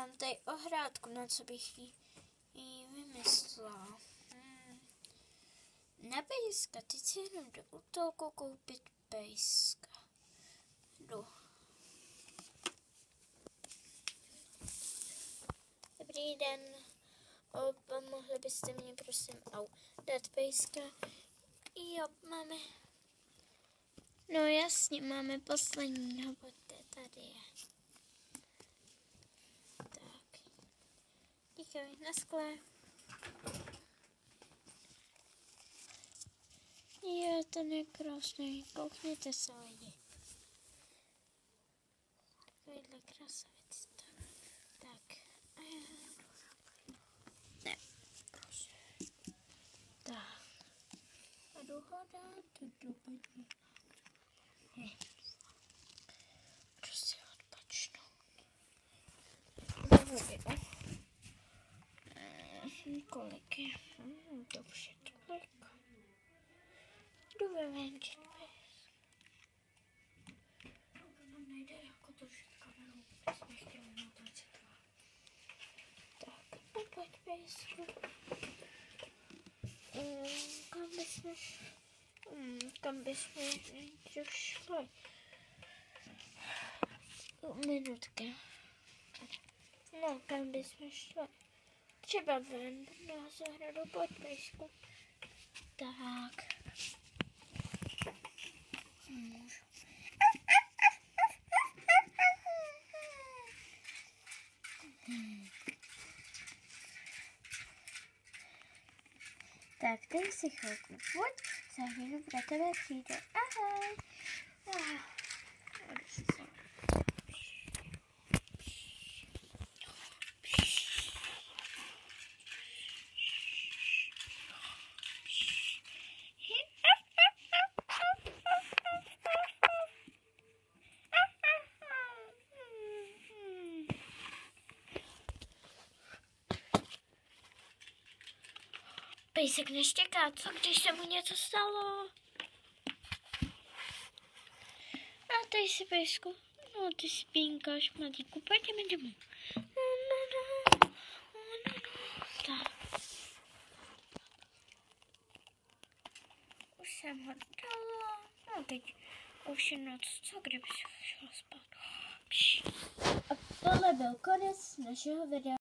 Mám tady ohrádku, na co bych ji vymyslela. Na pejska, teď si jenom do útolku koupit pejska. Jdu. Dobrý den. Mohli byste mě prosím dát pejska? Jo, máme. No jasně, máme posledního, pojďte, tady je. Tak. Díky, na skle. Jo, ten je krásný, koukněte se lidi. Takovýhle krasavic. Tak. Ne. Tak. A jdu ho dát do bedny. Prostě odpočnout. Kolik je? Dobře, tolik. Jdu vyvenčit pes. Nám nejde jako držet kameru, jsme chtěli natáčet. Tak, pojď pejsku. Kam bychom šli? Minutky. No, kam bychom šli? Třeba ven na zahradu, pojď pejsku. Tak. Můžu. Tak, teď si chvilku pojď, za chvíli pro tebe přijde. Ahoj. Pejsek neštěká, co když se mu něco stalo? A tady si pejsku, no ty spínkáš, mladíku, pojďme domů. Tak. Už jsem ho dala, no teď už je noc, co kdyby se šla spát. A tohle byl konec našeho videa.